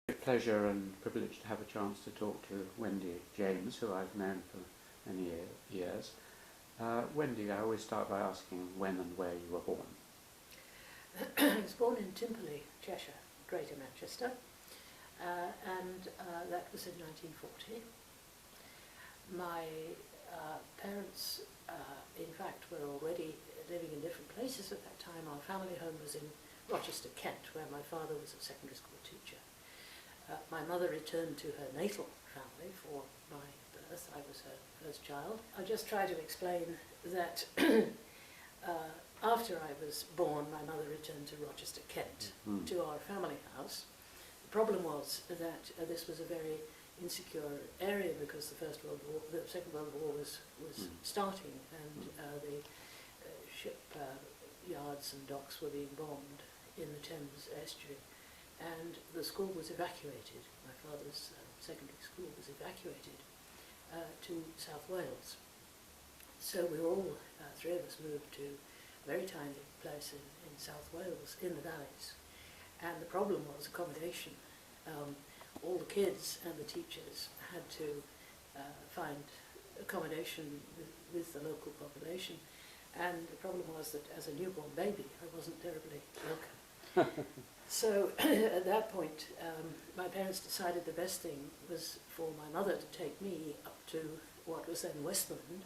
Pleasure and privilege to have a chance to talk to Wendy James, who I've known for many years. Wendy, I always start by asking when and where you were born. I was born in Timperley, Cheshire, Greater Manchester, and that was in 1940. My parents, in fact, were already living in different places at that time. Our family home was in Rochester, Kent, where my father was a secondary school teacher. My mother returned to her natal family for my birth. I was her first child. I'll just try to explain that after I was born, my mother returned to Rochester, Kent, to our family house. The problem was that this was a very insecure area because the Second World War was starting, and the ship yards and docks were being bombed in the Thames estuary. And the school was evacuated. My father's secondary school was evacuated to South Wales. So we were all, three of us, moved to a very tiny place in South Wales, in the valleys. And the problem was accommodation. All the kids and the teachers had to find accommodation with the local population. And the problem was that as a newborn baby, I wasn't terribly welcome. So at that point, my parents decided the best thing was for my mother to take me up to what was then Westmoreland,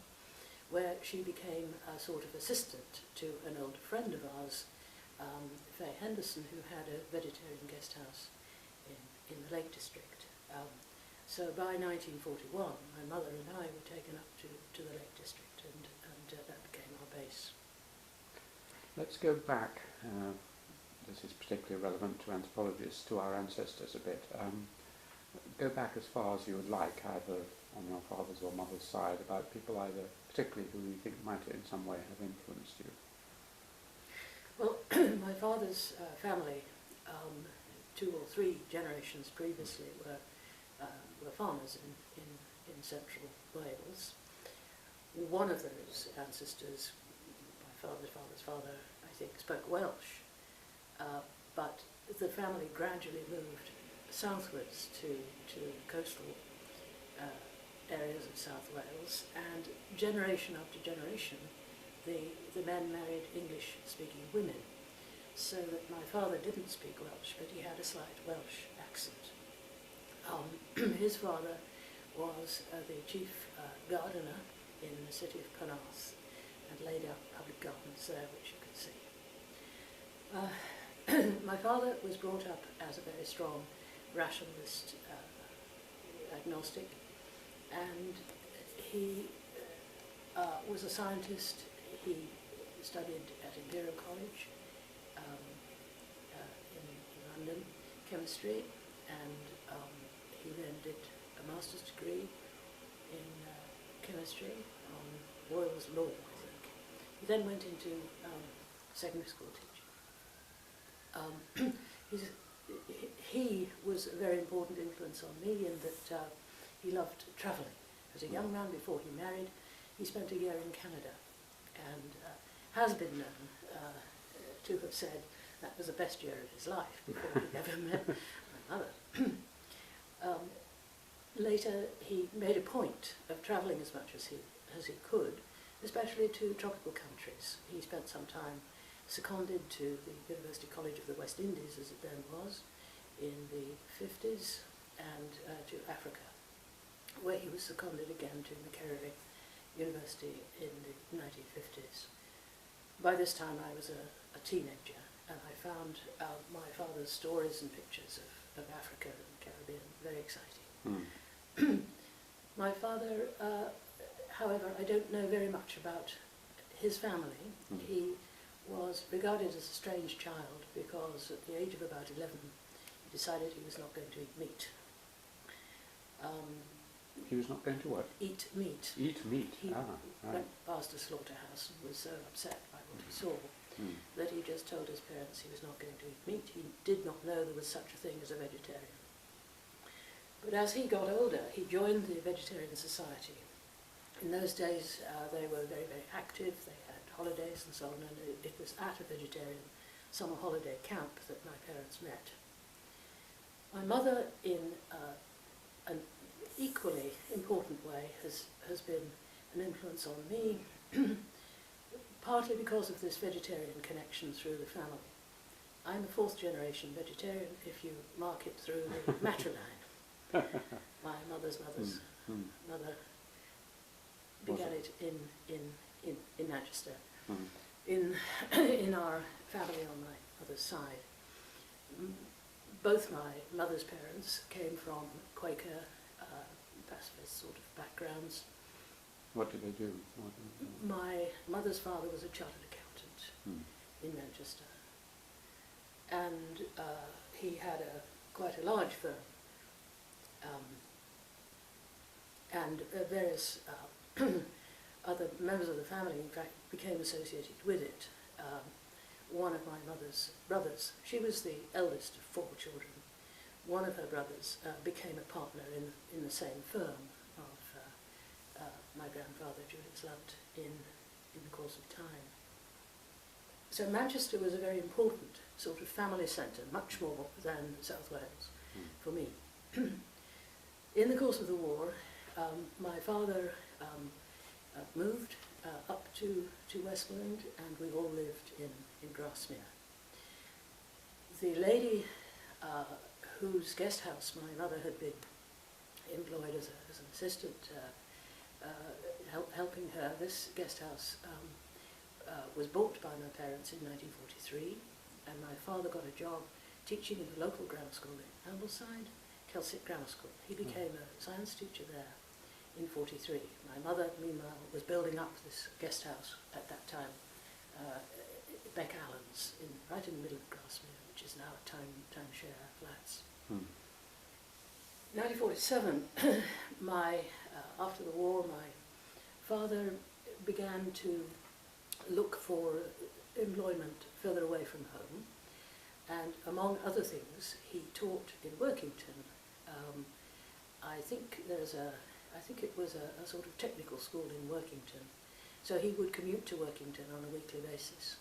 where she became a sort of assistant to an old friend of ours, Faye Henderson, who had a vegetarian guest house in the Lake District. So by 1941, my mother and I were taken up to the Lake District, and that became our base. Let's go back. This is particularly relevant to anthropologists, to our ancestors a bit. Go back as far as you would like, either on your father's or mother's side, about people either particularly who you think might in some way have influenced you. Well, my father's family, 2 or 3 generations previously, were farmers in central Wales. One of those ancestors, my father's father, I think, spoke Welsh. But the family gradually moved southwards to coastal areas of South Wales, and generation after generation the men married English-speaking women, so that my father didn't speak Welsh, but he had a slight Welsh accent. His father was the chief gardener in the city of Penarth, and laid out public gardens there, which you can see. My father was brought up as a very strong rationalist agnostic, and he was a scientist. He studied at Imperial College in London, chemistry, and he then did a master's degree in chemistry on Boyle's Law, I think. He then went into secondary school teaching. He was a very important influence on me in that he loved travelling. As a young man, before he married, he spent a year in Canada, and has been known to have said that was the best year of his life before he ever met my mother. Later, he made a point of travelling as much as he could, especially to tropical countries. He spent some time seconded to the University College of the West Indies, as it then was, in the 50s, and to Africa, where he was seconded again to Makerere University in the 1950s. By this time I was a teenager, and I found my father's stories and pictures of Africa and the Caribbean very exciting. My father, however, I don't know very much about his family. He was regarded as a strange child because at the age of about 11 he decided he was not going to eat meat. He was not going to what? Eat meat. Eat meat. He right. went past a slaughterhouse and was so upset by what he saw that he just told his parents he was not going to eat meat. He did not know there was such a thing as a vegetarian. But as he got older, he joined the Vegetarian Society. In those days, they were very, very active. They had holidays and so on, and it was at a vegetarian summer holiday camp that my parents met. My mother, in an equally important way, has been an influence on me, partly because of this vegetarian connection through the family. I'm a fourth generation vegetarian if you mark it through the matriline. My mother's mother's mother began it in Manchester. In our family on my mother's side, both my mother's parents came from Quaker, pacifist sort of backgrounds. What did they do? My mother's father was a chartered accountant in Manchester, and he had quite a large firm, and various other members of the family, in fact, became associated with it. One of my mother's brothers, she was the eldest of 4 children, one of her brothers became a partner in the same firm of my grandfather, Julius Lunt, in the course of time. So Manchester was a very important sort of family centre, much more than South Wales for me. In the course of the war, my father moved up to Westmoreland, and we all lived in Grasmere. The lady whose guest house my mother had been employed as an assistant, helping her, this guest house was bought by my parents in 1943, and my father got a job teaching in the local grammar school in Ambleside, Kelsick Grammar School. He became a science teacher there in 43. My mother, meanwhile, was building up this guest house at that time, Beck Allen's, right in the middle of Grasmere, which is now a timeshare flats. 1947, after the war, my father began to look for employment further away from home, and among other things, he taught in Workington. I think it was a sort of technical school in Workington, so he would commute to Workington on a weekly basis.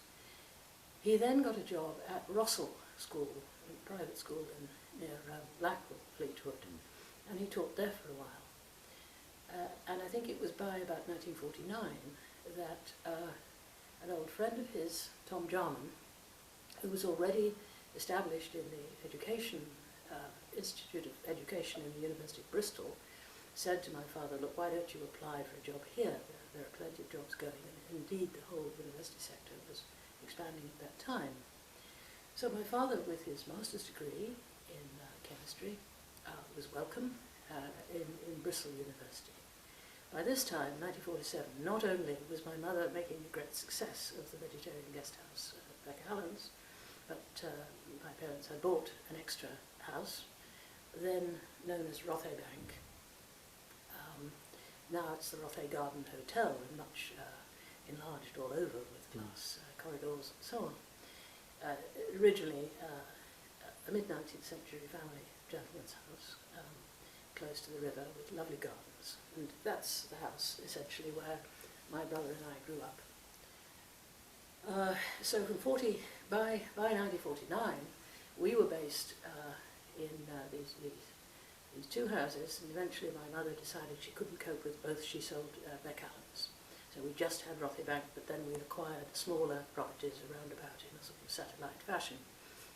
He then got a job at Russell School, a private school near Blackwell, Fleetwood, and he taught there for a while. And I think it was by about 1949 that an old friend of his, Tom Jarman, who was already established in the Institute of Education in the University of Bristol, said to my father, look, why don't you apply for a job here? There are plenty of jobs going, and indeed the whole university sector was expanding at that time. So my father, with his master's degree in chemistry, was welcome in Bristol University. By this time, 1947, not only was my mother making a great success of the vegetarian guest house at Beck Allen's, but my parents had bought an extra house, then known as Rothay Bank. Now it's the Rothay Garden Hotel, and much enlarged all over with glass corridors and so on. Originally a mid-19th century family gentleman's house, close to the river with lovely gardens, and that's the house essentially where my brother and I grew up. So by 1949 we were based in these 2 houses, and eventually my mother decided she couldn't cope with both. She sold Beck Allen's. So we just had Rothay Bank, but then we acquired smaller properties around about in a sort of satellite fashion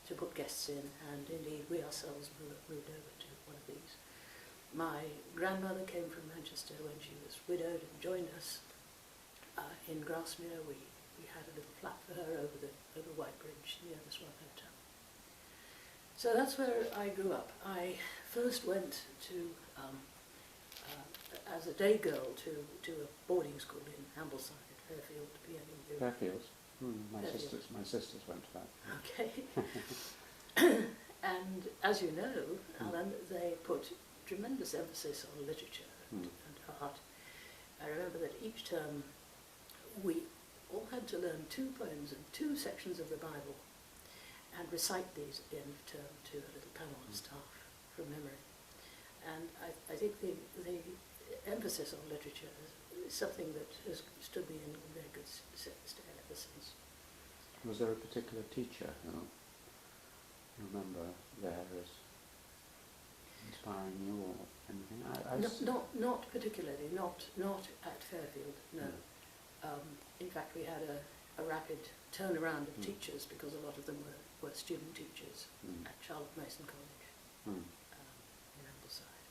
to put guests in, and indeed we ourselves moved over to one of these. My grandmother came from Manchester when she was widowed and joined us in Grasmere. We had a little flat for her over White Bridge near the Swan Hotel. So that's where I grew up. I first went to, as a day girl, to a boarding school in Ambleside, Fairfield, PMU. Fairfields? My sisters went to that. Okay. And as you know, Alan, they put tremendous emphasis on literature and art. I remember that each term we all had to learn 2 poems and 2 sections of the Bible and recite these at the end of term to a little panel of staff from memory. And I think the emphasis on literature is something that has stood me in very good stead ever since. Was there a particular teacher who you remember there as inspiring you or anything? Not particularly, not at Fairfield, no. In fact, we had a rapid turnaround of teachers because a lot of them were student teachers at Charlotte Mason College in Ambleside.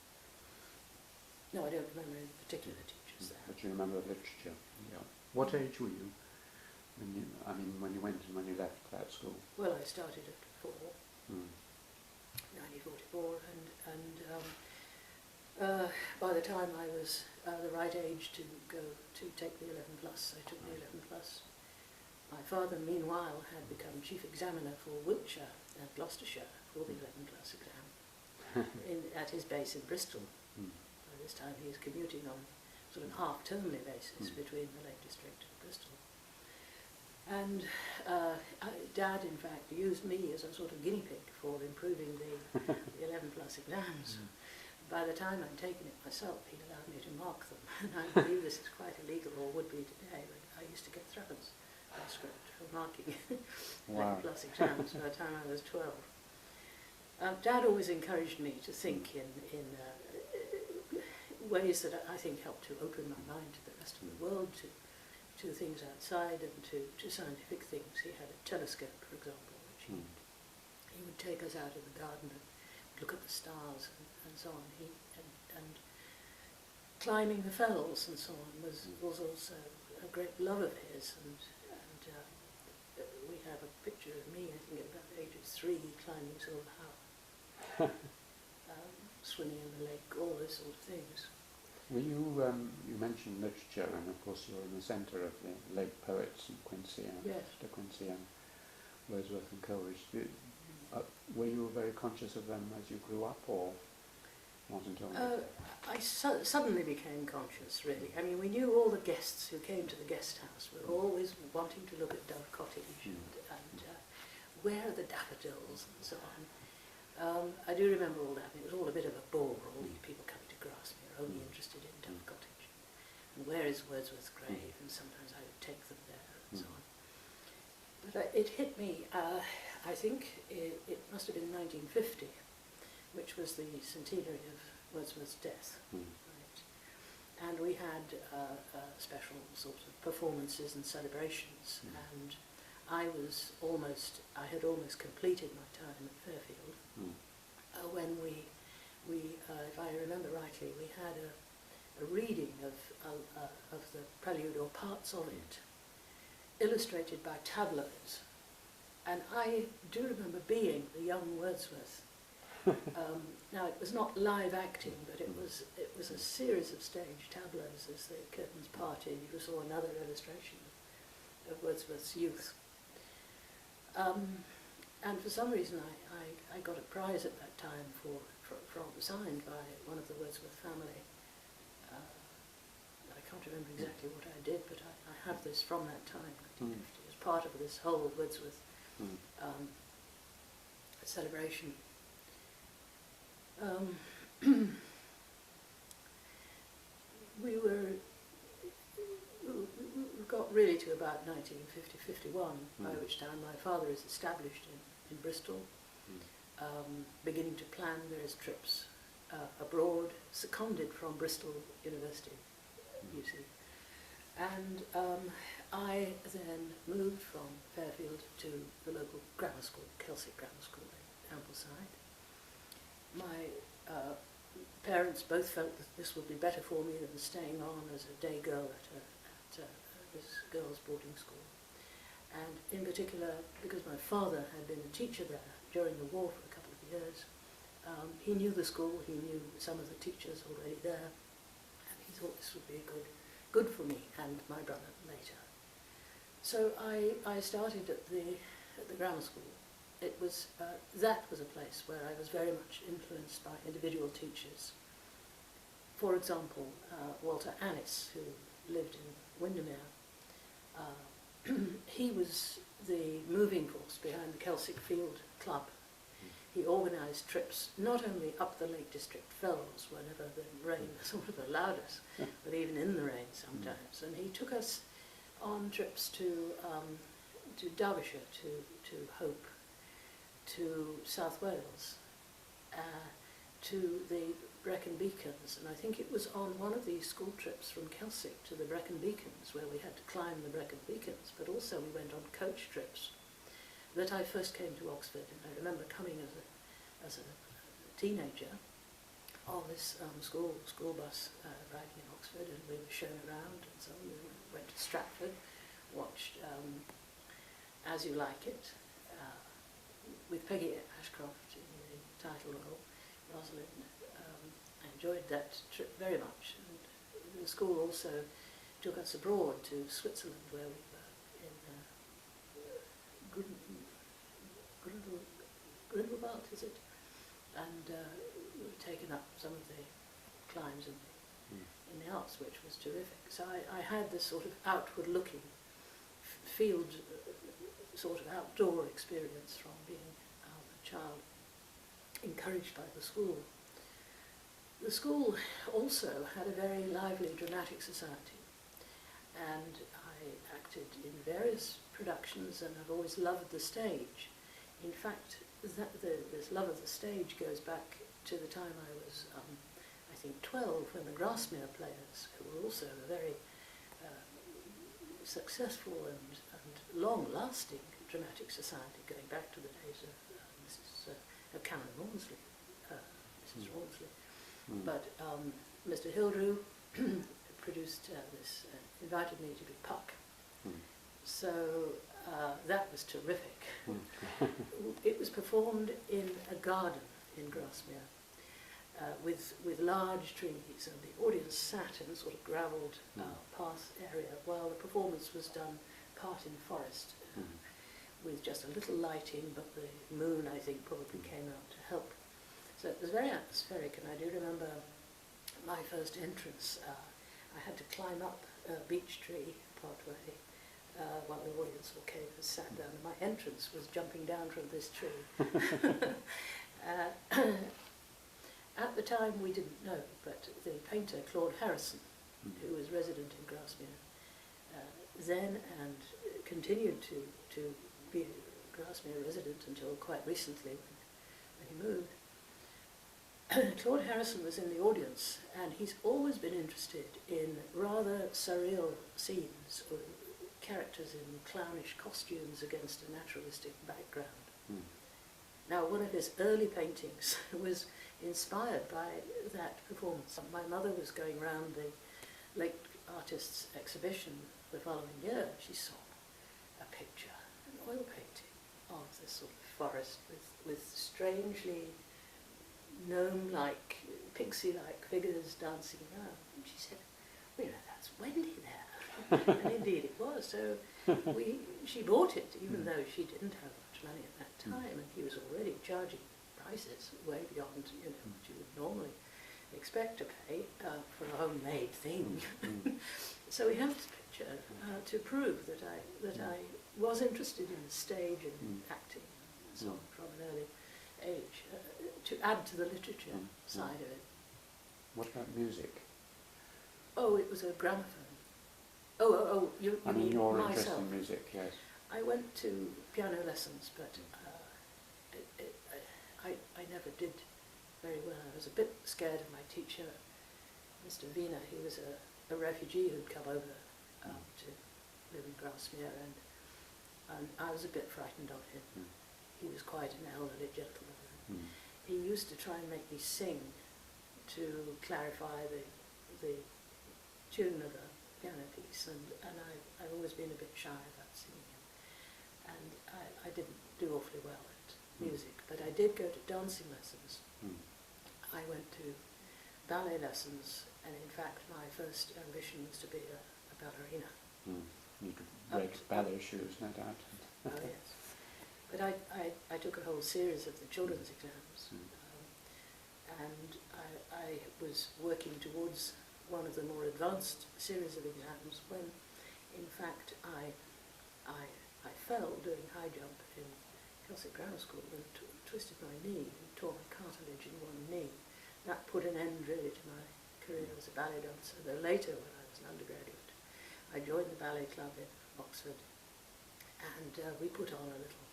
No, I don't remember any particular teachers there. But you remember literature? Yeah. What age were you when you went and when you left that school? Well, I started at 1944, and by the time I was the right age to go to take the 11 plus, I took the 11 plus. My father, meanwhile, had become chief examiner for Wiltshire and Gloucestershire for the 11 plus exam at his base in Bristol. By this time he was commuting on sort of half-termly basis between the Lake District and Bristol. And Dad, in fact, used me as a sort of guinea pig for improving the 11 plus exams. By the time I'd taken it myself, he'd allowed me to mark them. And I believe this is quite illegal, or would be today, but I used to get threepence by script for marking 11 plus exams by the time I was 12. Dad always encouraged me to think in ways that I think helped to open my mind to the rest of the world, to things outside and to scientific things. He had a telescope, for example, which he would take us out in the garden and look at the stars and so on. And climbing the fells and so on was also a great love of his. And we have a picture of me, I think at about the age of 3, climbing Silver Howe, swimming in the lake, all those sort of things. Well, you mentioned literature, and of course you're in the centre of the late poets, and Quincy and De Quincy and Wordsworth and Coleridge. Were you very conscious of them as you grew up, or not until later? I suddenly became conscious, really. I mean, we knew all the guests who came to the guest house were always wanting to look at Dove Cottage and where are the daffodils and so on. I do remember all that. It was all a bit of a bore, all these people coming to grasp me, are only interested in Dove Cottage. And where is Wordsworth's grave? And sometimes I would take them there and so on. But it hit me, I think it must have been 1950, which was the centenary of Wordsworth's death. Right? And we had special sort of performances and celebrations, and I had almost completed my time at Fairfield when we if I remember rightly, we had a reading of the prelude or parts of it, illustrated by tableaus, and I do remember being the young Wordsworth. Now it was not live acting, but it was a series of stage tableaus as the curtains parted. You saw another illustration of Wordsworth's youth. And for some reason I got a prize at that time signed by one of the Wordsworth family. I can't remember exactly what I did, but I have this from that time, 1950, as part of this whole Wordsworth celebration. We got really to about 1950-51, by which time my father is established in Bristol, beginning to plan various trips abroad, seconded from Bristol University, you see. And I then moved from Fairfield to the local grammar school, Kelsic Grammar School in Ambleside. My parents both felt that this would be better for me than staying on as a day girl at this girls' boarding school. And in particular, because my father had been a teacher there during the war for a couple of years, he knew the school, he knew some of the teachers already there, and he thought this would be good for me and my brother later. So I started at the grammar school. It was that was a place where I was very much influenced by individual teachers. For example, Walter Annis, who lived in Windermere, he was the moving force behind the Kelsic Field Club. He organised trips not only up the Lake District fells whenever the rain sort of allowed us, but even in the rain sometimes. And he took us on trips to Derbyshire, to Hope, to South Wales, to the Brecon Beacons, and I think it was on one of these school trips from Kelsick to the Brecon Beacons, where we had to climb the Brecon Beacons, but also we went on coach trips, that I first came to Oxford. And I remember coming as a teenager on this school bus riding in Oxford, and we were shown around, and so we went to Stratford, watched As You Like It, with Peggy Ashcroft in the title role, Rosalind. I enjoyed that trip very much, and the school also took us abroad to Switzerland, where we were in Grindelwald, is it? And we were taken up some of the climbs in the Alps, which was terrific. So I had this sort of outward-looking field, sort of outdoor experience from being a child, encouraged by the school. The school also had a very lively dramatic society, and I acted in various productions, and I've always loved the stage. In fact, this love of the stage goes back to the time I was, I think, 12, when the Grasmere Players, who were also a very successful and long-lasting dramatic society, going back to the days of Canon Rawnsley, Mrs. Rawnsley. But Mr. Hildrew produced this, invited me to be Puck. So that was terrific. It was performed in a garden in Grasmere with large trees, and the audience sat in a sort of gravelled path area while the performance was done part in forest with just a little lighting, but the moon, I think, probably came out to help. So it was very atmospheric, and I do remember my first entrance. I had to climb up a beech tree partway while the audience all came and sat down, and my entrance was jumping down from this tree. At the time we didn't know, but the painter Claude Harrison, who was resident in Grasmere then and continued to be a Grasmere resident until quite recently when he moved, Claude Harrison was in the audience, and he's always been interested in rather surreal scenes or characters in clownish costumes against a naturalistic background. Now, one of his early paintings was inspired by that performance. My mother was going round the Lake Artists exhibition the following year. She saw a picture, an oil painting of this sort of forest with strangely gnome-like, pixie-like figures dancing around. And she said, well, you know, that's Wendy there. And indeed it was. So she bought it, even though she didn't have much money at that time, and he was already charging prices way beyond, you know, what you would normally expect to pay for a homemade thing. So we have this picture to prove that I was interested in the stage and acting and so on from an early age, to add to the literature side of it. What about music? Oh, it was a gramophone. You I mean, mean your myself. interest in music, yes. I went to piano lessons, but I never did very well. I was a bit scared of my teacher, Mr. Wiener. He was a refugee who'd come over to live in Grasmere, and I was a bit frightened of him. He was quite an elderly gentleman. He used to try and make me sing to clarify the tune of a piano piece, and I've always been a bit shy about singing, and I didn't do awfully well at music, but I did go to dancing lessons. I went to ballet lessons, and in fact my first ambition was to be a ballerina. You could break ballet shoes, no doubt. Oh yes. But I took a whole series of the children's exams, and I was working towards one of the more advanced series of exams when, in fact, I fell doing high jump in Kelsick Grammar School and twisted my knee and tore my cartilage in one knee. That put an end really to my career as a ballet dancer, though later, when I was an undergraduate, I joined the ballet club in Oxford, and we put on a little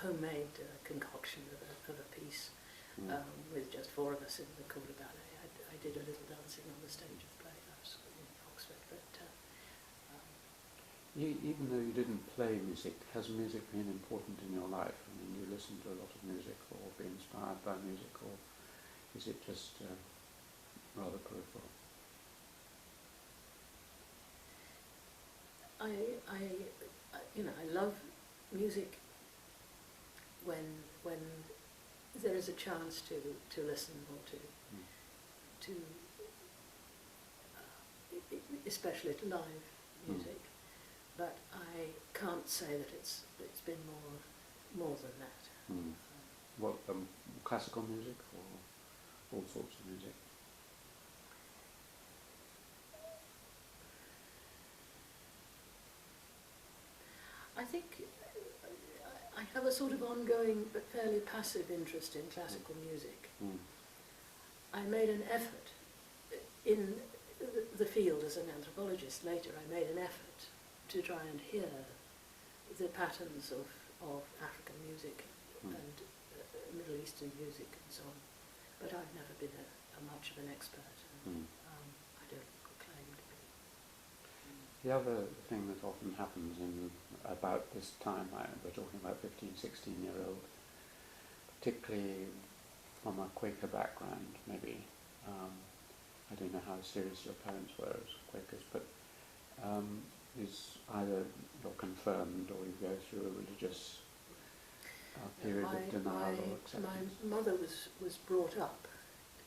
homemade concoction of a piece with just four of us in the quarter ballet. I did a little dancing on the stage of the playhouse in Oxford, but Even though you didn't play music, has music been important in your life? I mean, you listen to a lot of music or be inspired by music, or is it just rather peripheral? I love music when there is a chance to listen or to especially to live music. But I can't say that it's been more than that. What, classical music or all sorts of music? I think I have a sort of ongoing but fairly passive interest in classical music. I made an effort in the field as an anthropologist later. I made an effort to try and hear the patterns of African music and Middle Eastern music and so on. But I've never been much of an expert, and I don't claim to be. The other thing that often happens in about this time, we're talking about 15, 16-year-old, particularly from a Quaker background, maybe. I don't know how serious your parents were as Quakers, but is either you're confirmed or you go through a religious period of denial or acceptance. My mother was brought up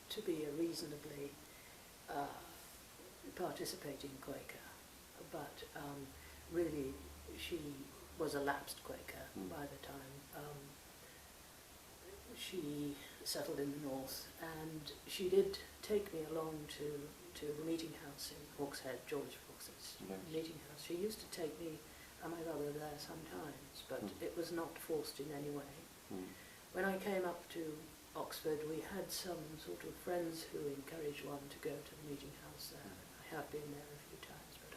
to be a reasonably participating Quaker, but really she was a lapsed Quaker by the time she settled in the north, and she did take me along to the meeting house in Hawkshead, George Fox's meeting house. She used to take me and my brother there sometimes, but it was not forced in any way. When I came up to Oxford, we had some sort of friends who encouraged one to go to the meeting house there. I have been there a few times, but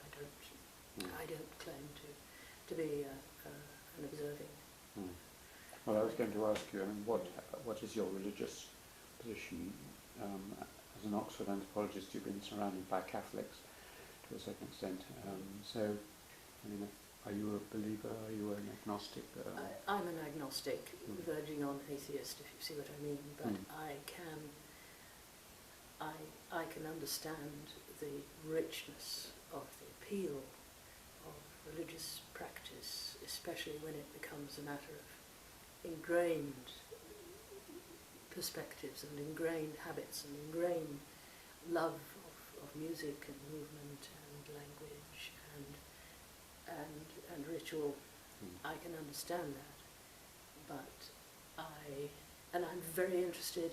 I don't claim to be an observing. Well, I was going to ask you, I mean, what is your religious position? As an Oxford anthropologist, you've been surrounded by Catholics to a certain extent. So, I mean, are you a believer? Are you an agnostic? I'm an agnostic, verging on atheist, if you see what I mean. But I can understand the richness of the appeal of religious practice, especially when it becomes a matter of ingrained perspectives and ingrained habits and ingrained love of music and movement and language and ritual. I can understand that, but I'm very interested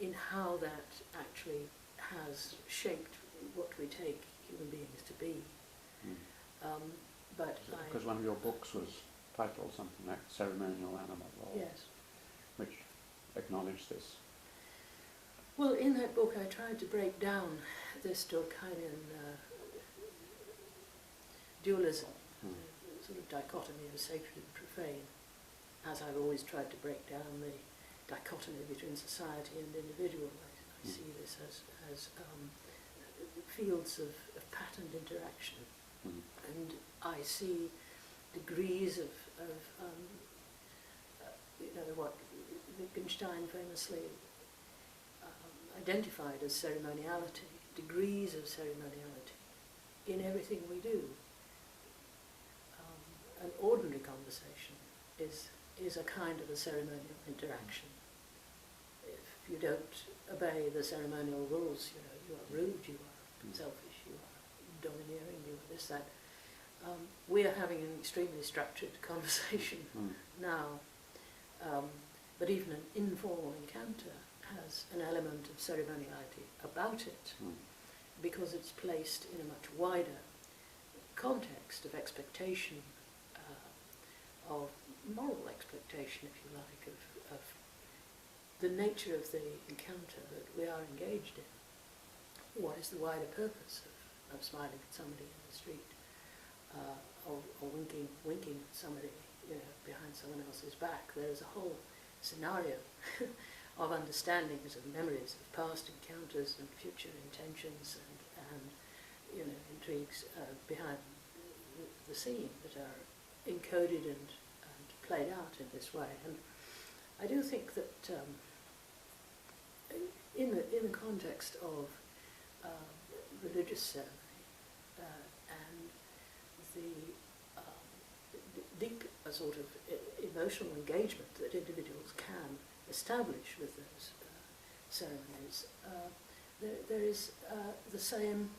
in how that actually has shaped what we take human beings to be. Because one of your books was titled something like Ceremonial Animal, yes, which acknowledged this. Well, in that book I tried to break down this Durkheimian dualism, sort of dichotomy of sacred and profane, as I've always tried to break down the dichotomy between society and individual. I see this as fields of patterned interaction, and I see degrees of what Wittgenstein famously identified as ceremoniality, degrees of ceremoniality in everything we do. An ordinary conversation is a kind of a ceremonial interaction. If you don't obey the ceremonial rules, you are rude, you are selfish, you are domineering, you are this, that. We are having an extremely structured conversation now, but even an informal encounter has an element of ceremoniality about it, because it's placed in a much wider context of expectation, of moral expectation, if you like, of the nature of the encounter that we are engaged in. What is the wider purpose of smiling at somebody in the street, or winking at somebody behind someone else's back? There is a whole scenario of understandings and memories of past encounters and future intentions and you know, intrigues behind the scene that are encoded and played out in this way. And I do think that in the context of religious ceremony and the deep sort of emotional engagement that individuals can establish with those ceremonies, there is the same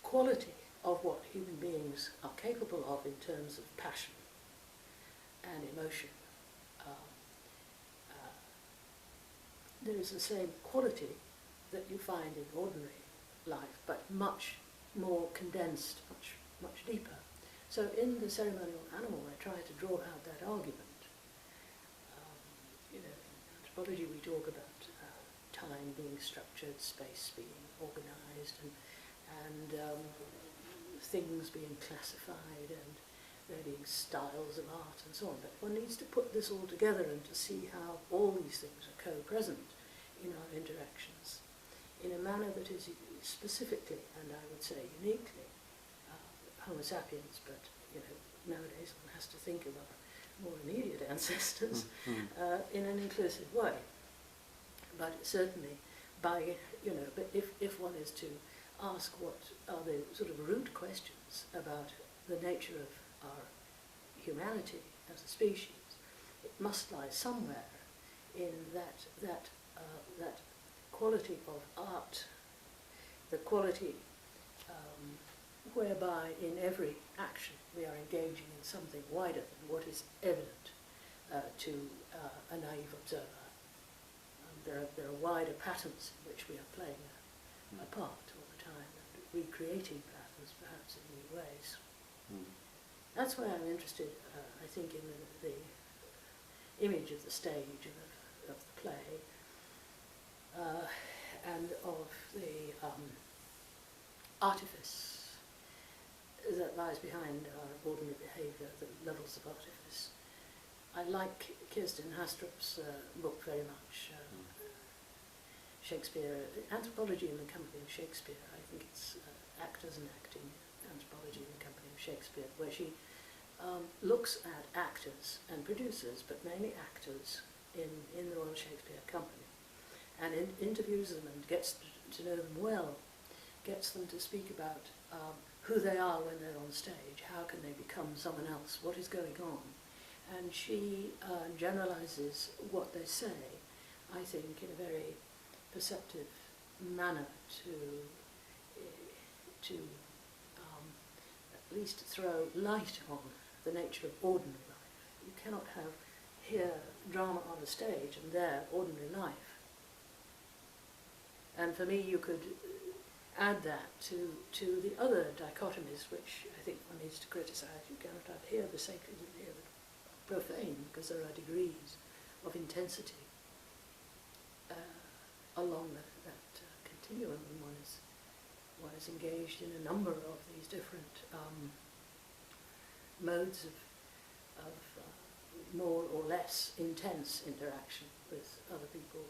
quality of what human beings are capable of in terms of passion and emotion. There is the same quality that you find in ordinary life, but much more condensed, much deeper. So in the ceremonial animal, I try to draw out that argument. You know, in anthropology, we talk about time being structured, space being organised, and things being classified, and there being styles of art and so on. But one needs to put this all together and to see how all these things are co-present in our interactions in a manner that is specifically, and I would say uniquely, Homo sapiens, but you know, nowadays one has to think of our more immediate ancestors in an inclusive way. But certainly by, you know, but if one is to ask what are the sort of root questions about the nature of our humanity as a species, it must lie somewhere in that quality of art, the quality whereby in every action we are engaging in something wider than what is evident to a naive observer. There are wider patterns in which we are playing a part all the time and recreating patterns perhaps in new ways. That's why I'm interested, I think, in the image of the stage and of the play and of the artifice that lies behind our ordinary behaviour, the levels of artifice. I like Kirsten Hastrup's book very much, Shakespeare, Anthropology in the Company of Shakespeare. I think it's Actors and Acting, Anthropology in the Company of Shakespeare, where she looks at actors and producers, but mainly actors in the Royal Shakespeare Company, and interviews them and gets to know them well, gets them to speak about who they are when they're on stage, how can they become someone else, what is going on. And she generalizes what they say, I think, in a very perceptive manner to at least throw light on the nature of ordinary life. You cannot have here drama on a stage and there ordinary life. And for me, you could add that to the other dichotomies which I think one needs to criticize. You cannot have here the sacred and here the profane, because there are degrees of intensity along that continuum, and one is engaged in a number of these different modes of more or less intense interaction with other people.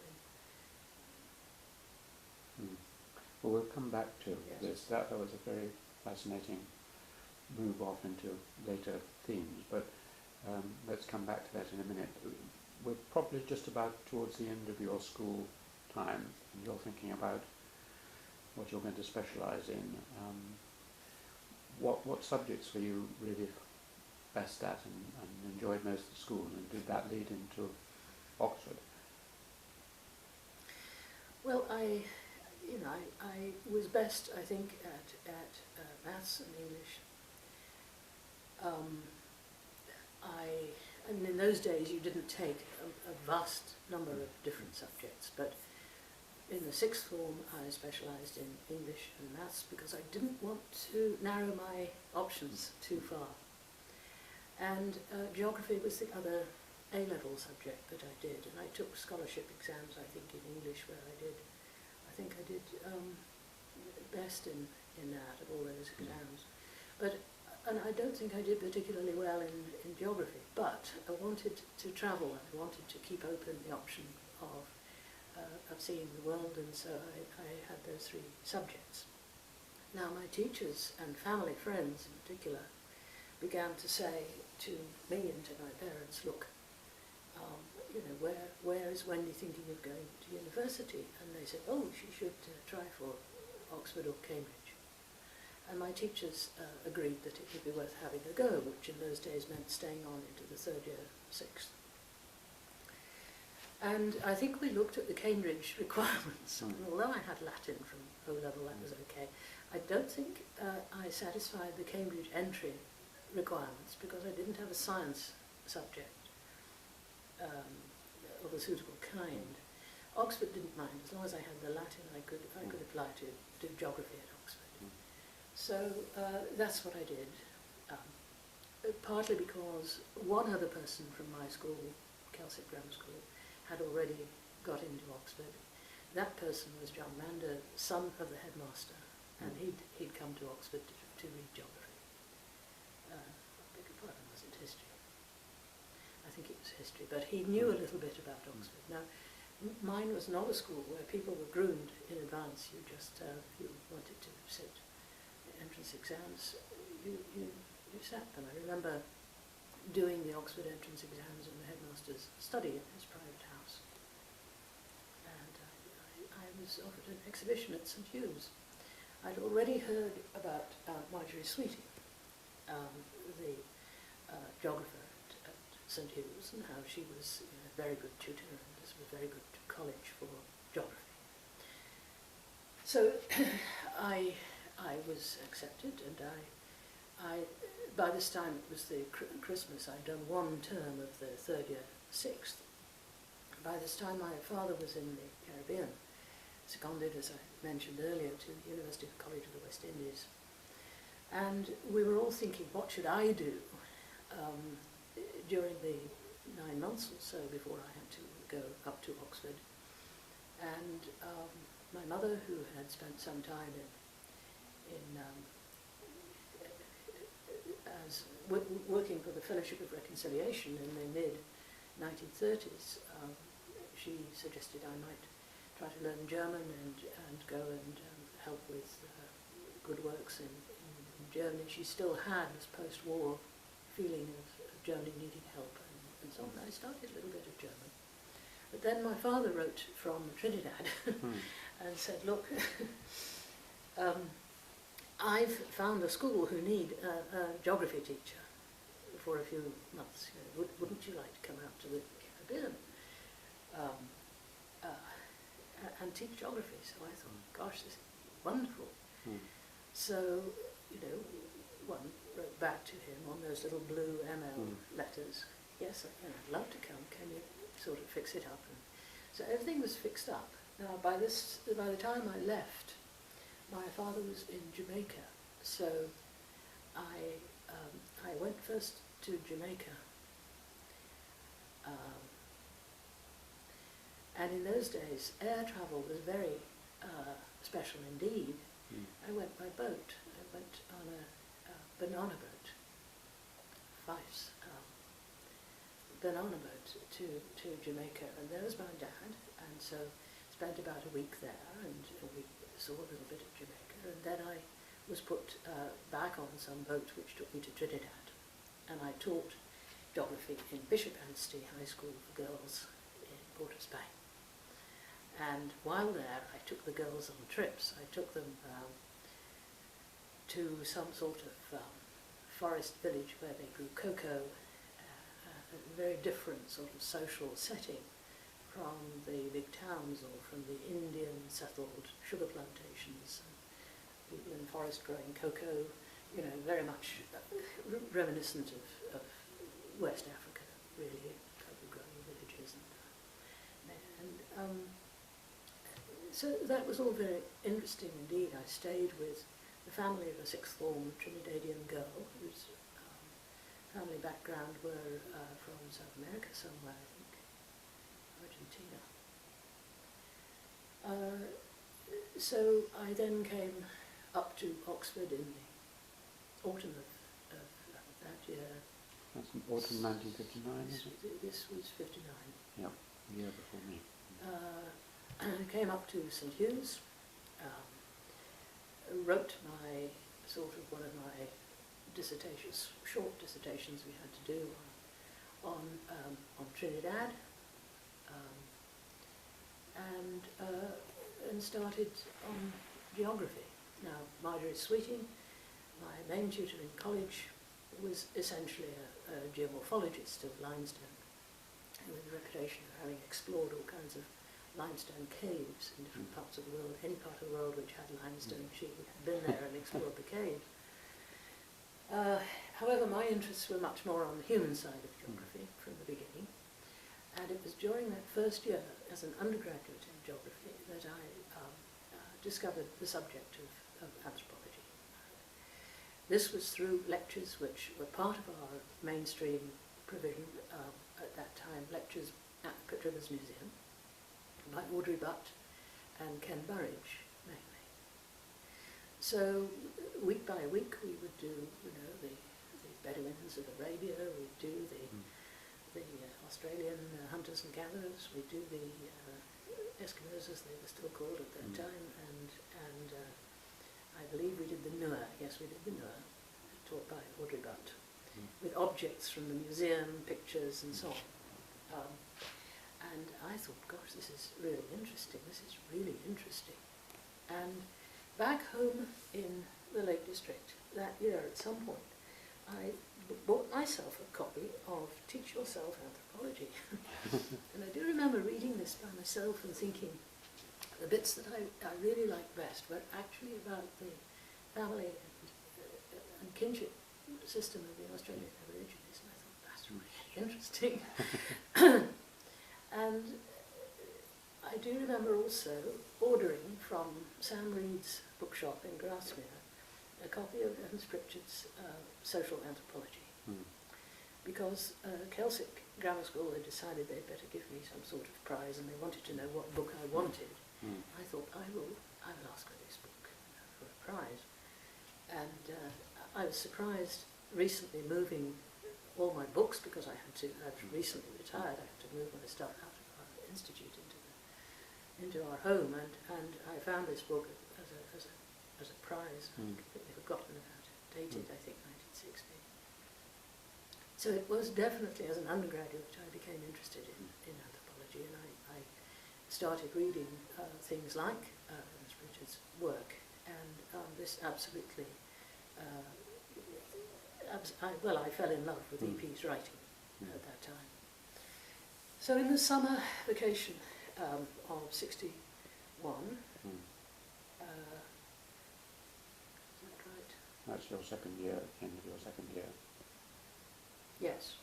Well, we'll come back to Yes. this. That was a very fascinating move off into later themes, but let's come back to that in a minute. We're probably just about towards the end of your school time, and you're thinking about what you're going to specialise in. What subjects were you really best at and enjoyed most at school, and did that lead into Oxford? Well, I was best, I think, at maths and English. And in those days you didn't take a vast number of different subjects, but in the sixth form I specialised in English and maths because I didn't want to narrow my options too far. And geography was the other A-level subject that I did, and I took scholarship exams, I think, in English, where I did best in that of all those exams. But and I don't think I did particularly well in geography, but I wanted to travel, and I wanted to keep open the option of seeing the world, and so I had those three subjects. Now my teachers and family friends in particular began to say to me and to my parents, look, you know, where is Wendy thinking of going to university? And they said, oh, she should try for Oxford or Cambridge. And my teachers agreed that it would be worth having a go, which in those days meant staying on into the third year, sixth. And I think we looked at the Cambridge requirements, and although I had Latin from O-level, that was okay. I don't think I satisfied the Cambridge entry requirements because I didn't have a science subject of a suitable kind. Oxford didn't mind. As long as I had the Latin, I could apply to do geography at Oxford. So that's what I did, partly because one other person from my school, Kelsic Grammar School, had already got into Oxford. That person was John Mander, son of the headmaster, and he'd come to Oxford to read geography. I beg your pardon, was it history? I think it was history, but he knew a little bit about Oxford. Now, mine was not a school where people were groomed in advance. You just, if you wanted to sit entrance exams, you sat them. I remember doing the Oxford entrance exams in the headmaster's study in his private house. And I was offered an exhibition at St Hugh's. I'd already heard about Marjorie Sweeting, the geographer at St Hugh's, and how she was a very good tutor and this was a very good college for geography. So I was accepted, and I by this time it was the Christmas. I'd done one term of the third year, sixth. By this time my father was in the Caribbean, seconded, as I mentioned earlier, to the University College of the West Indies. And we were all thinking, what should I do during the 9 months or so before I had to go up to Oxford. And my mother, who had spent some time as working for the Fellowship of Reconciliation in the mid-1930s, she suggested I might try to learn German and go and help with good works in Germany. She still had this post-war feeling of Germany needing help and so on. I started a little bit of German. But then my father wrote from Trinidad and said, look, I've found a school who need a geography teacher for a few months. You know, wouldn't you like to come out to the Caribbean and teach geography? So I thought, gosh, this is wonderful. So, you know, one wrote back to him on those little blue ML letters. Yes, I'd love to come. Can you sort of fix it up? And so everything was fixed up. Now, by the time I left, my father was in Jamaica, so I went first to Jamaica, and in those days air travel was very special indeed. I went by boat. I went on a banana boat, Fife's banana boat to Jamaica, and there was my dad, and so spent about a week there, and we saw a little bit of Jamaica, and then I was put back on some boat which took me to Trinidad, and I taught geography in Bishop Anstey High School for Girls in Port of Spain. And while there, I took the girls on trips. I took them to some sort of forest village where they grew cocoa, a very different sort of social setting from the big towns or from the Indian settled sugar plantations. People in the forest growing cocoa, you know, very much reminiscent of West Africa, really, cocoa growing villages. And so that was all very interesting indeed. I stayed with the family of a sixth form Trinidadian girl whose family background were from South America somewhere, I think, Argentina. So I then came up to Oxford in the autumn of autumn 1959, is it? This was 59. Yeah, a year before me. I came up to St Hugh's, wrote my one of my dissertations, short dissertations we had to do on Trinidad, and started on geography. Now, Marjorie Sweeting, my main tutor in college, was essentially a geomorphologist of limestone, with a reputation of having explored all kinds of limestone caves in different parts of the world. Any part of the world which had limestone, she had been there and explored the cave. However, my interests were much more on the human side of geography from the beginning, and it was during that first year as an undergraduate in geography that I discovered the subject of anthropology. This was through lectures which were part of our mainstream provision at that time, lectures at the Pitt Rivers Museum by Audrey Butt and Ken Burridge, mainly. So week by week we would do, the Bedouins of Arabia, we'd do the Australian hunters and gatherers, we'd do the Eskimos, as they were still called at that time, and I believe we did the Nuer. Yes, we did the Nuer, taught by Audrey Butt, with objects from the museum, pictures and so on. And I thought, gosh, this is really interesting, And back home in the Lake District that year at some point, I bought myself a copy of Teach Yourself Anthropology. And I do remember reading this by myself and thinking the bits that I really liked best were actually about the family and kinship system of the Australian Aborigines. And I thought, that's really interesting. And I do remember also ordering from Sam Reed's bookshop in Grasmere a copy of Evans-Pritchard's Social Anthropology, because Kelsick Grammar School had decided they'd better give me some sort of prize, and they wanted to know what book I wanted. I thought, I will ask for this book for a prize. And I was surprised recently moving all my books, because I'd recently retired. I had to move my stuff out of our institute into our home, and I found this book as a prize. I'd completely forgotten about it. Dated, I think, 1960. So it was definitely as an undergraduate I became interested in anthropology, and I started reading things like Evans-Pritchard's work, and this absolutely. I fell in love with E.P.'s writing at that time. So in the summer vacation of '61, is that right? That's your second year, end of your second year. Yes.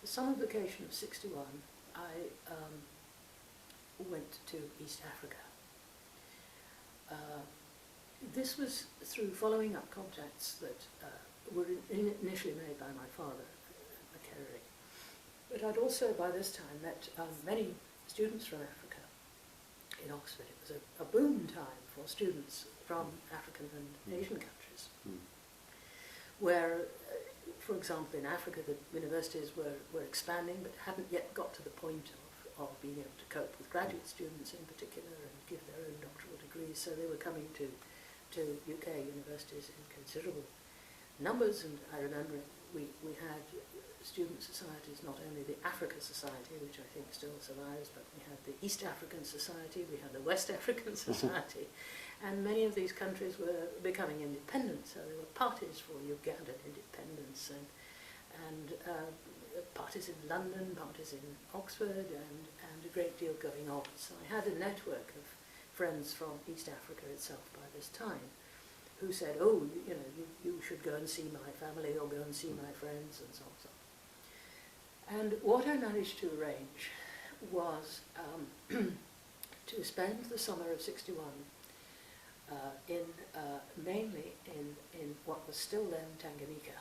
The summer vacation of '61, I went to East Africa. This was through following up contacts that were initially made by my father, Makerere. But I'd also, by this time, met many students from Africa in Oxford. It was a boom time for students from African and Asian countries, where, for example, in Africa, the universities were expanding, but hadn't yet got to the point of being able to cope with graduate students in particular and give their own doctoral degrees. So they were coming to UK universities in considerable numbers, and I remember we had student societies, not only the Africa Society, which I think still survives, but we had the East African Society, we had the West African Society, and many of these countries were becoming independent, so there were parties for Ugandan independence, and parties in London, parties in Oxford, and a great deal going on. So I had a network of friends from East Africa itself by this time, who said, oh, you should go and see my family, or go and see my friends, and so on and so on. And what I managed to arrange was to spend the summer of '61 mainly in what was still then Tanganyika.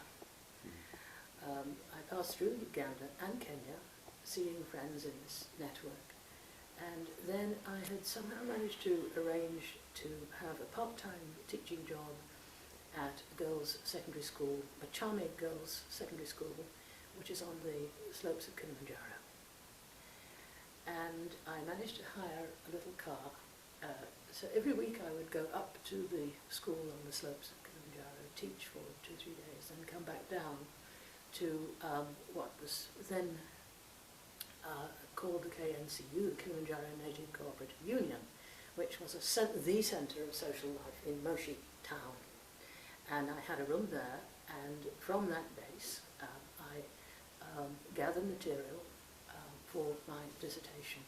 I passed through Uganda and Kenya, seeing friends in this network. And then I had somehow managed to arrange to have a part-time teaching job at a girls' secondary school, a charming girls' secondary school, which is on the slopes of Kilimanjaro. And I managed to hire a little car. So every week I would go up to the school on the slopes of Kilimanjaro, teach for 2 or 3 days, and come back down to what was then called the KNCU, the Kilimanjaro Native Cooperative Union, which was the centre of social life in Moshi town. And I had a room there, and from that base I gathered material for my dissertation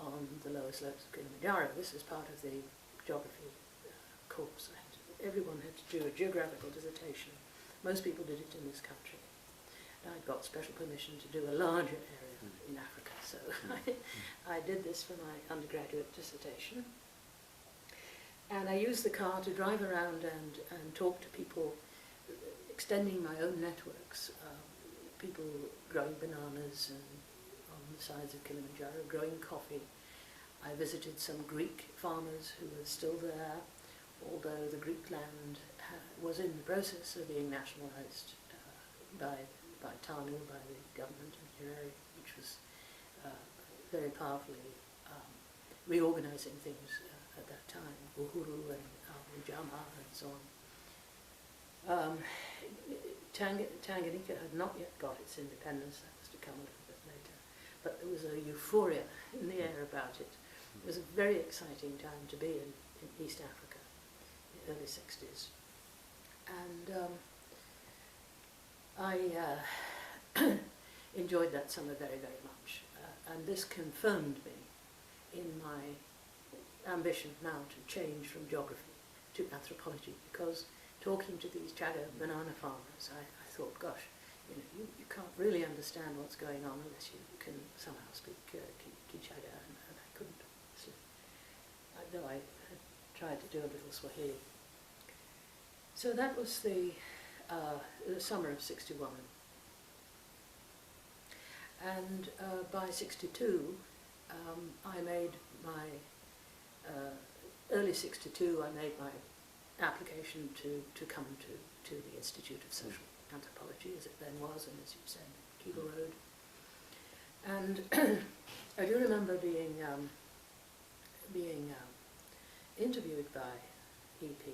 on the lower slopes of Kilimanjaro. This is part of the geography course. Everyone had to do a geographical dissertation. Most people did it in this country. And I got special permission to do a larger area in Africa, so I did this for my undergraduate dissertation. And I used the car to drive around and talk to people, extending my own networks, people growing bananas and on the sides of Kilimanjaro, growing coffee. I visited some Greek farmers who were still there, although the Greek land was in the process of being nationalised by TANU, by the government of Nyerere, which was very powerfully reorganising things at that time, Uhuru and Ujama and so on. Tanganyika had not yet got its independence, that was to come a little bit later, but there was a euphoria in the air about it. It was a very exciting time to be in East Africa, the early 60s. And I enjoyed that summer very, very much. And this confirmed me in my ambition now to change from geography to anthropology, because talking to these Chaga banana farmers, I thought, gosh, you can't really understand what's going on unless you can somehow speak Kichaga, and I couldn't. So, though I had tried to do a little Swahili. So that was the summer of '61. And by '62, I made my, early '62, I made my application to come to the Institute of Social Anthropology, as it then was, and as you said, Keble Road. And I do remember being interviewed by EP,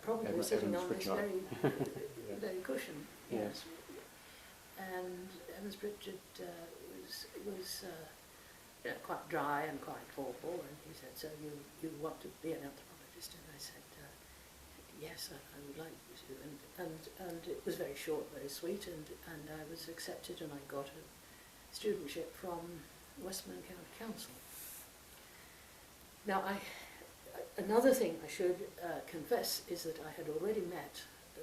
probably sitting on this very, very cushion. Yes. And Evans-Pritchard was quite dry and quite thoughtful, and he said, "So you want to be an anthropologist?" And I said, "Yes, I would like to." And it was very short, very sweet, and I was accepted, and I got a studentship from Westmoreland County Council. Now, another thing I should confess is that I had already met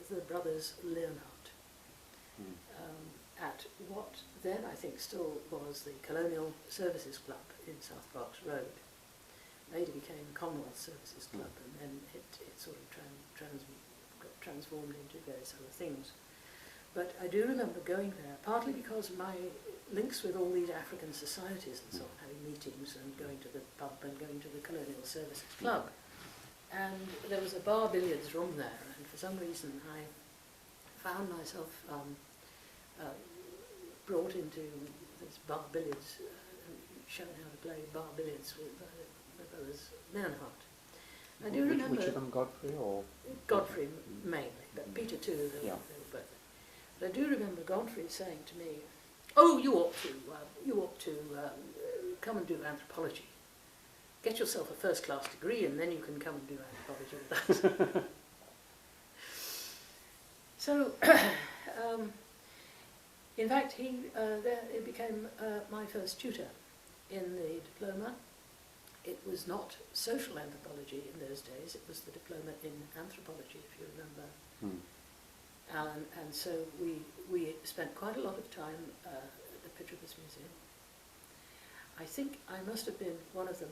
the brothers Leonhardt at what then I think still was the Colonial Services Club in South Berks Road. Later became the Commonwealth Services Club, and then it sort of got transformed into various other things. But I do remember going there, partly because of my links with all these African societies and so on, having meetings and going to the pub and going to the Colonial Services Club. And there was a bar billiards room there, and for some reason I found myself brought into this bar billiards, shown how to play bar billiards with my brothers Leonhardt. I do remember... Which of them, Godfrey or...? Godfrey mainly, but Peter too, they were both. But I do remember Godfrey saying to me, "Oh, you ought to come and do anthropology. Get yourself a first-class degree, and then you can come and do anthropology with us." So, in fact, it became my first tutor in the diploma. It was not social anthropology in those days, it was the diploma in anthropology, if you remember. Alan, and so we spent quite a lot of time at the Petrobras Museum. I think I must have been one of the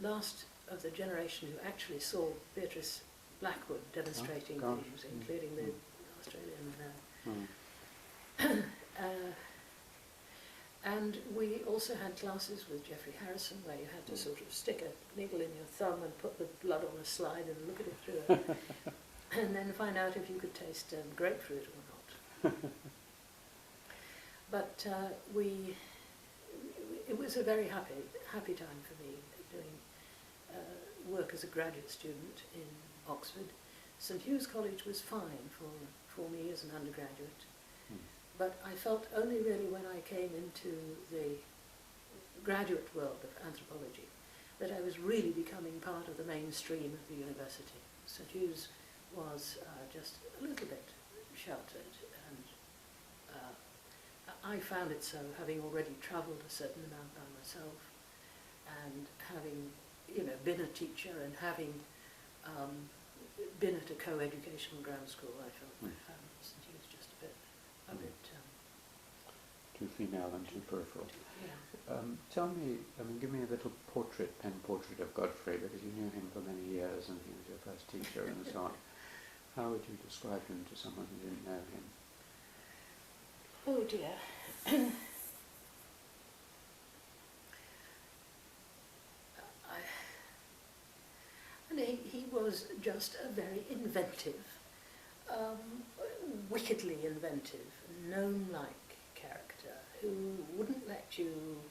last of the generation who actually saw Beatrice Blackwood demonstrating things, including the Australian. And we also had classes with Geoffrey Harrison where you had to sort of stick a needle in your thumb and put the blood on a slide and look at it through and then find out if you could taste grapefruit or not. But it was a very happy time for me doing work as a graduate student in Oxford. St Hugh's College was fine for me as an undergraduate, but I felt only really when I came into the graduate world of anthropology that I was really becoming part of the mainstream of the university. St Hugh's was just a little bit sheltered, and I found it so, having already travelled a certain amount by myself, and having, been a teacher and having been at a co-educational grammar school. I felt St Hugh's just a bit too female and too peripheral. yeah. Tell me, give me a little pen portrait of Godfrey, because you knew him for many years and he was your first teacher and so on. How would you describe him to someone who didn't know him? Oh dear. He was just a very inventive, wickedly inventive, gnome-like character who wouldn't let you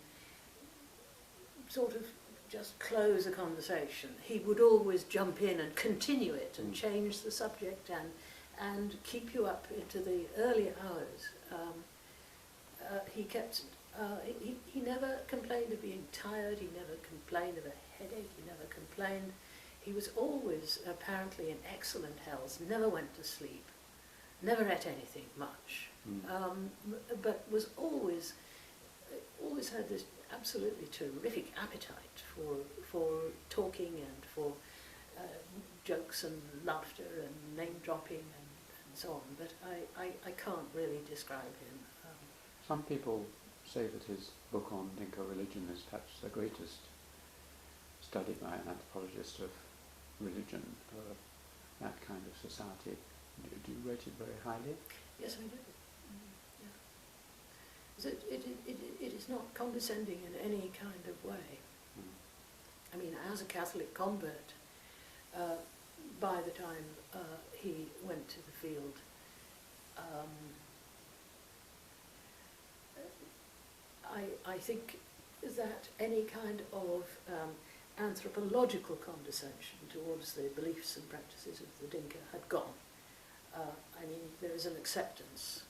sort of just close a conversation. He would always jump in and continue it and change the subject and keep you up into the early hours. He never complained of being tired, he never complained of a headache, he never complained. He was always apparently in excellent health, never went to sleep, never ate anything much, but was always had this absolutely terrific appetite for talking and for jokes and laughter and name dropping and so on. But I can't really describe him. Some people say that his book on Dinka religion is perhaps the greatest study by an anthropologist of religion or that kind of society. Do you rate it very highly? Yes, I do. It is not condescending in any kind of way. I mean, as a Catholic convert, by the time he went to the field, I think that any kind of anthropological condescension towards the beliefs and practices of the Dinka had gone. I mean, there is an acceptance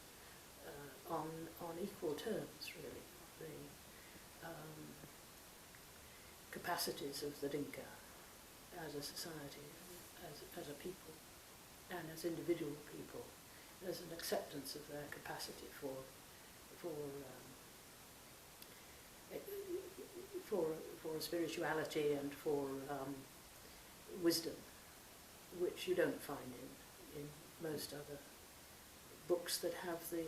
on equal terms, really, of the capacities of the Dinka as a society, as a people, and as individual people. There's an acceptance of their capacity for spirituality and for wisdom, which you don't find in most other books that have the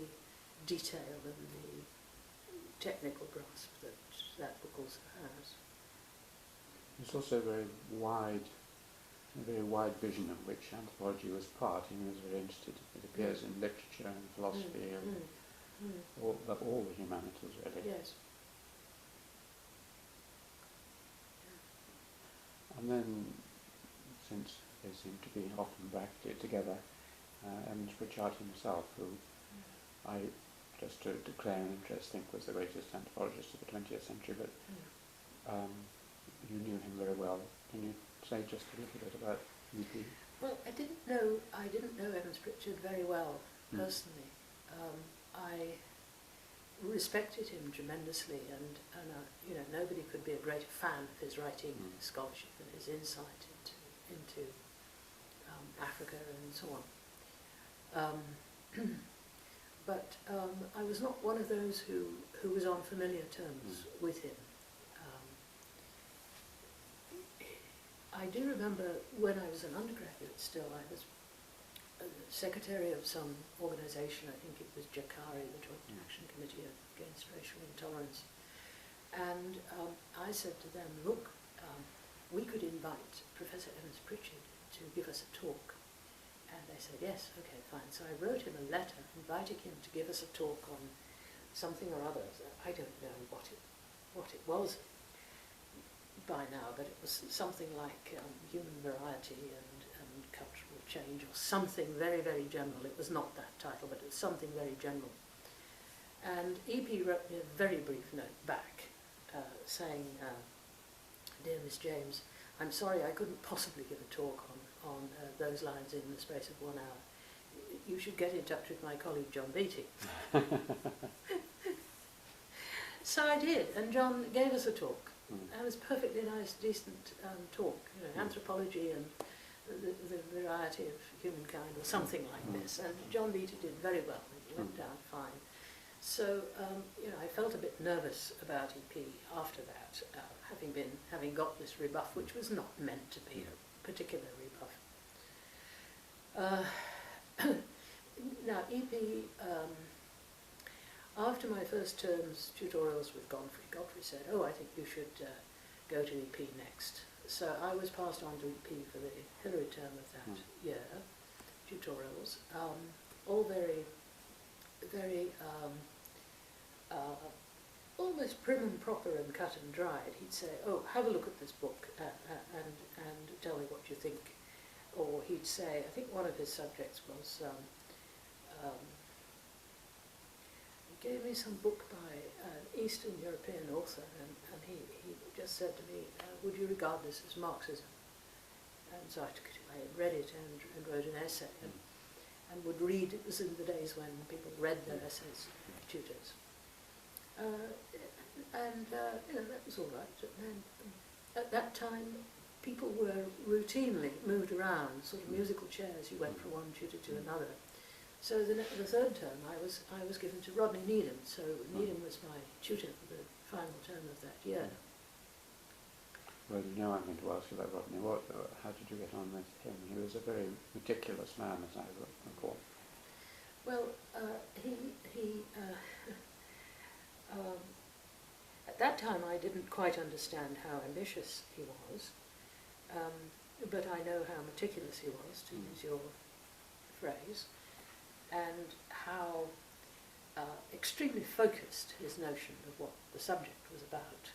detail and the technical grasp that book also has. It's also a very wide vision of which anthropology was part. He was very interested. It appears in literature and philosophy and all the humanities, really. Yes. And then, since they seem to be often bracketed together, Evans-Pritchard himself, who I, just to declare an interest, think was the greatest anthropologist of the 20th century, but you knew him very well. Can you say just a little bit about UP? Well, I didn't know Evans-Pritchard very well personally. I respected him tremendously, and nobody could be a greater fan of his writing, his scholarship, and his insight into Africa and so on. But I was not one of those who was on familiar terms with him. I do remember when I was an undergraduate still, I was secretary of some organisation, I think it was JACARI, the Joint Action Committee Against Racial Intolerance, and I said to them, look, we could invite Professor Evans-Pritchard to give us a talk. And they said, yes, okay, fine. So I wrote him a letter inviting him to give us a talk on something or other. I don't know what it was by now, but it was something like human variety and cultural change, or something very, very general. It was not that title, but it was something very general. And EP wrote me a very brief note back saying, "Dear Miss James, I'm sorry I couldn't possibly give a talk on those lines in the space of 1 hour. You should get in touch with my colleague John Beattie." So I did, and John gave us a talk. And it was a perfectly nice, decent talk, you know, anthropology and the variety of humankind, or something like this. And John Beattie did very well. It went down fine. So, you know, I felt a bit nervous about EP after that, having got this rebuff, which was not meant to be a particular rebuff. Now, EP, after my first term's tutorials with Godfrey said, "Oh, I think you should go to EP next." So I was passed on to EP for the Hilary term of that year, tutorials, all very, very almost prim and proper and cut and dried. He'd say, "Oh, have a look at this book and tell me what you think." Or he'd say, I think one of his subjects was, he gave me some book by an Eastern European author, and he just said to me, "Would you regard this as Marxism?" And so I took it away and read it and wrote an essay, and would read. It was in the days when people read their essays, tutors. You know, that was all right. And then, at that time, people were routinely moved around, sort of musical chairs. You went from one tutor to another. So the third term, I was given to Rodney Needham. So Needham was my tutor for the final term of that year. Well, you know, I'm going to ask you about Rodney. How did you get on with him? He was a very meticulous man, as I recall. Well, at that time I didn't quite understand how ambitious he was, but I know how meticulous he was, to use your phrase, and how extremely focused his notion of what the subject was about.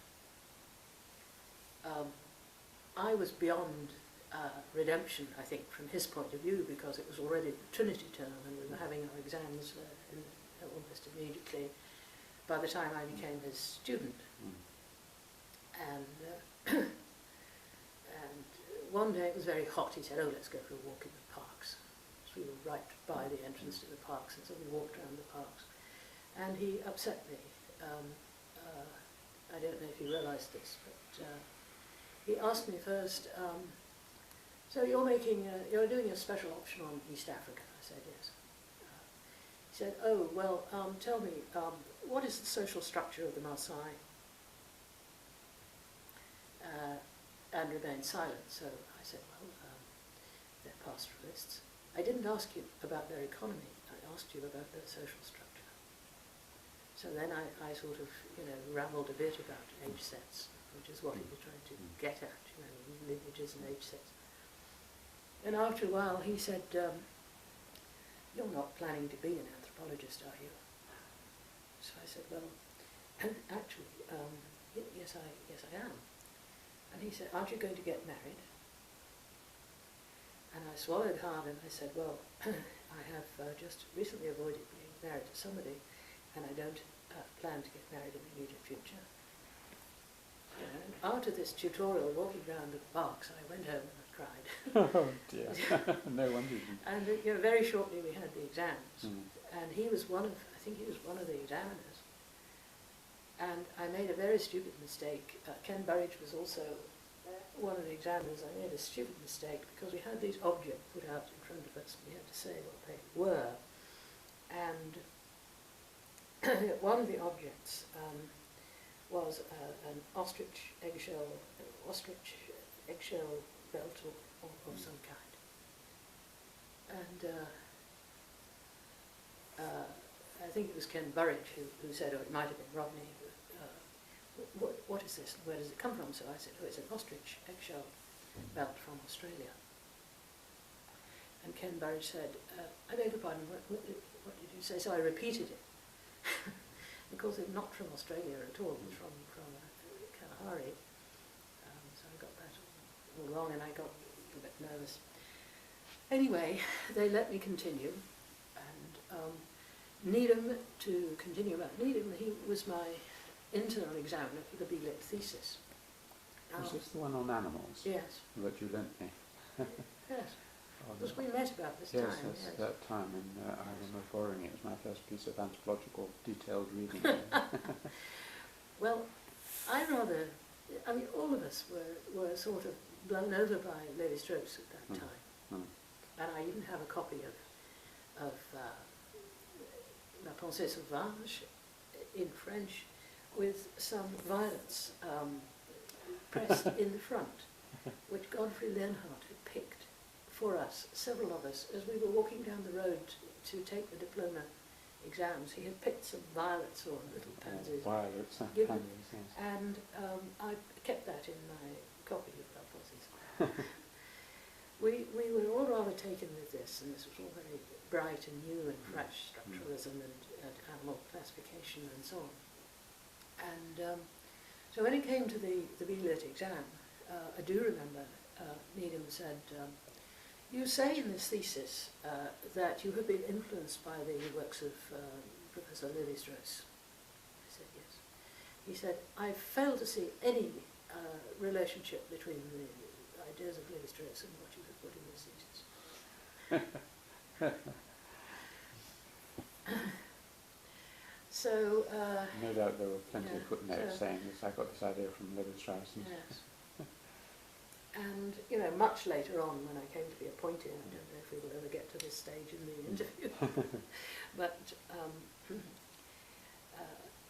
I was beyond redemption, I think, from his point of view, because it was already the Trinity term and we were having our exams almost immediately by the time I became his student. And one day it was very hot. He said, "Oh, let's go for a walk in the parks." So we were right by the entrance to the parks, and so we walked around the parks. And he upset me. I don't know if you realised this, but he asked me first, "So you're doing a special option on East Africa?" I said, "Yes." He said, "Oh, well, tell me, what is the social structure of the Maasai?" And remained silent. So I said, "Well, they're pastoralists." "I didn't ask you about their economy. I asked you about their social structure." So then I sort of, you know, rambled a bit about age sets, which is what he was trying to get at, you know, lineages and age sets. And after a while he said, "You're not planning to be an anthropologist, are you?" So I said, "Well, actually, yes I am." And he said, "Aren't you going to get married?" And I swallowed hard and I said, "Well, I have just recently avoided being married to somebody, and I don't plan to get married in the immediate future." And after this tutorial, walking around the parks, I went home and I cried. Oh dear, no wonder. And you know, very shortly we had the exams, and he was I think he was one of the examiners. And I made a very stupid mistake. Ken Burridge was also one of the examiners. I made a stupid mistake because we had these objects put out in front of us. We had to say what they were. And one of the objects was an ostrich eggshell belt of some kind. And I think it was Ken Burridge who said, or it might have been Rodney, what is this and where does it come from? So I said, "Oh, it's an ostrich eggshell belt from Australia." And Ken Burridge said, "I beg your pardon, what did you say?" So I repeated it. Of course, it's not from Australia at all, it's from Kalahari. So I got that all wrong and I got a bit nervous. Anyway, they let me continue, and Needham, to continue about Needham, he was my internal examiner for the B.Lit thesis. Was this the one on animals? Yes. That you lent me? Yes. Oh, Because we met about this yes, time. yes, Yes, that time, and I remember borrowing it. It was my first piece of anthropological detailed reading. Well, I mean, all of us were sort of blown over by Lévi-Strauss at that time. And I even have a copy of La Pensée Sauvage in French with some violets pressed in the front, which Godfrey Leonhardt had picked for us, several of us, as we were walking down the road to take the diploma exams. He had picked some violets or little pansies. Violets and given- pansies, yes. And I kept that in my copy of La Pensée. We were all rather taken with this, and this was all very bright and new and fresh, structuralism and animal classification and so on. And so when it came to the B.Lit exam, I do remember Needham said, you say in this thesis that you have been influenced by the works of Professor Lévi-Strauss. I said yes. He said, I fail to see any relationship between the ideas of Lévi-Strauss and what you have put in this thesis. So, no doubt there were plenty yeah, of footnotes saying this. I got this idea from Levi-Strauss. yes. And, you know, much later on when I came to be appointed, I don't know if we will ever get to this stage in the interview, but, you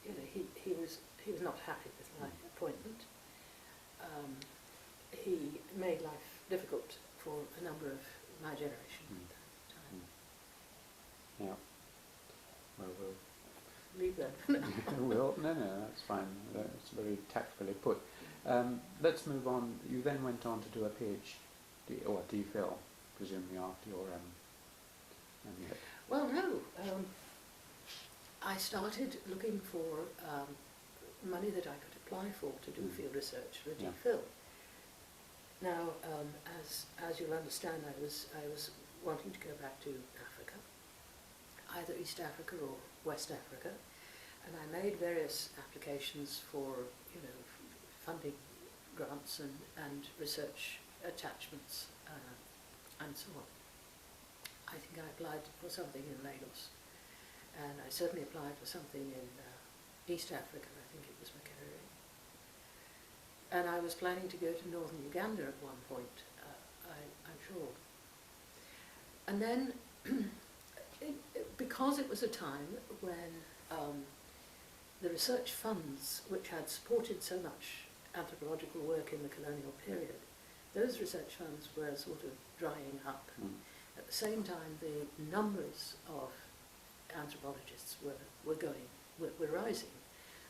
know, he was not happy with my appointment. He made life difficult for a number of my generation at that time. Yeah. Well, we'll Leave that. no, that's fine. It's very tactfully put. Let's move on. You then went on to do a PhD, or a DPhil, presumably after your MLit. Well, no. I started looking for money that I could apply for to do field research for a DPhil. Now, as you'll understand, I was wanting to go back to Africa, either East Africa or West Africa, and I made various applications for, you know, funding grants and research attachments and so on. I think I applied for something in Lagos, and I certainly applied for something in East Africa. I think it was Makerere. And I was planning to go to northern Uganda at one point, I'm sure. And then because it was a time when the research funds which had supported so much anthropological work in the colonial period, those research funds were sort of drying up. At the same time, the numbers of anthropologists were rising.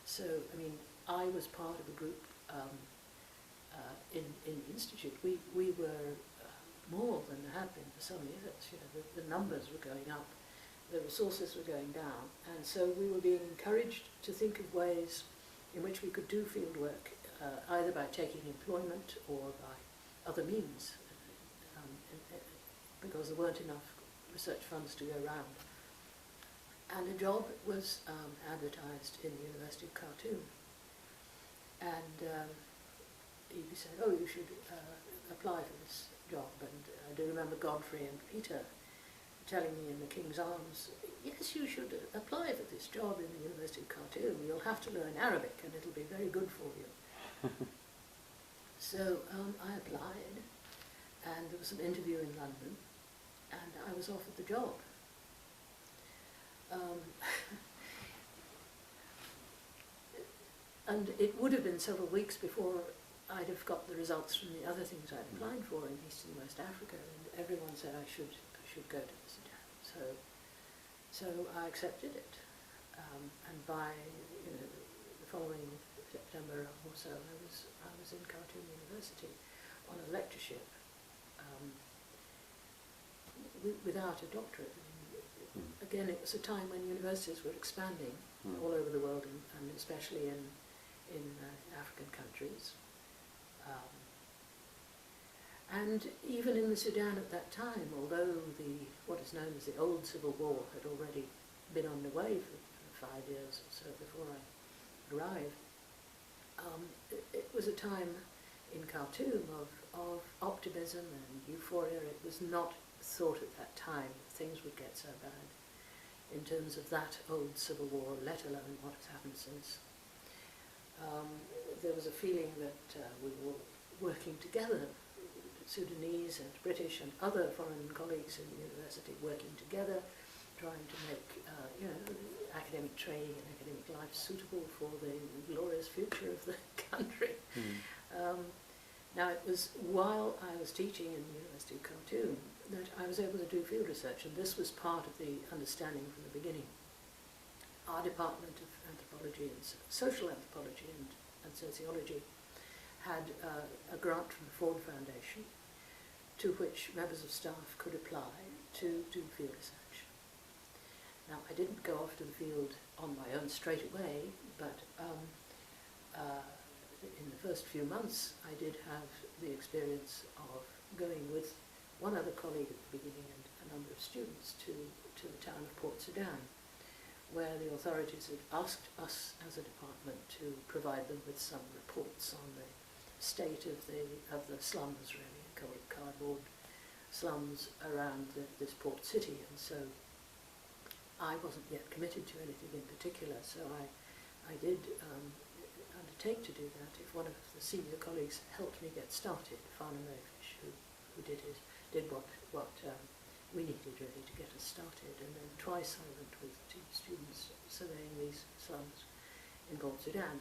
So, I mean, I was part of a group in the institute. We were more than there had been for some years. You know, the numbers were going up, the resources were going down, and so we were being encouraged to think of ways in which we could do field work, either by taking employment or by other means, because there weren't enough research funds to go around. And a job was advertised in the University of Khartoum, and he said, oh, you should apply for this job. And I do remember Godfrey and Peter telling me in the King's Arms, yes, you should apply for this job in the University of Khartoum. You'll have to learn Arabic and it'll be very good for you. So I applied, and there was an interview in London, and I was offered the job. And it would have been several weeks before I'd have got the results from the other things I'd applied for in East and West Africa, and everyone said I should go to the Sudan. So I accepted it, and by the following September or so, I was in Khartoum University on a lectureship without a doctorate. Again, it was a time when universities were expanding all over the world, and especially in African countries. And even in the Sudan at that time, although what is known as the old civil war had already been underway for 5 years or so before I arrived, it was a time in Khartoum of optimism and euphoria. It was not thought at that time that things would get so bad in terms of that old civil war, let alone what has happened since. There was a feeling that we were working together, Sudanese and British and other foreign colleagues in the university working together, trying to make academic training and academic life suitable for the glorious future of the country. Now it was while I was teaching in the University of Khartoum that I was able to do field research, and this was part of the understanding from the beginning. Our Department of Anthropology and Social Anthropology and Sociology had a grant from the Ford Foundation to which members of staff could apply to do field research. Now, I didn't go off to the field on my own straight away, but in the first few months I did have the experience of going with one other colleague at the beginning and a number of students to the town of Port Sudan, where the authorities had asked us as a department to provide them with some reports on the state of the slums, really, cardboard slums around this port city. And so I wasn't yet committed to anything in particular, so I did undertake to do that if one of the senior colleagues helped me get started, Farnham Merfish, who did what we needed really to get us started, and then twice I went with 2 students surveying these slums in Port Sudan.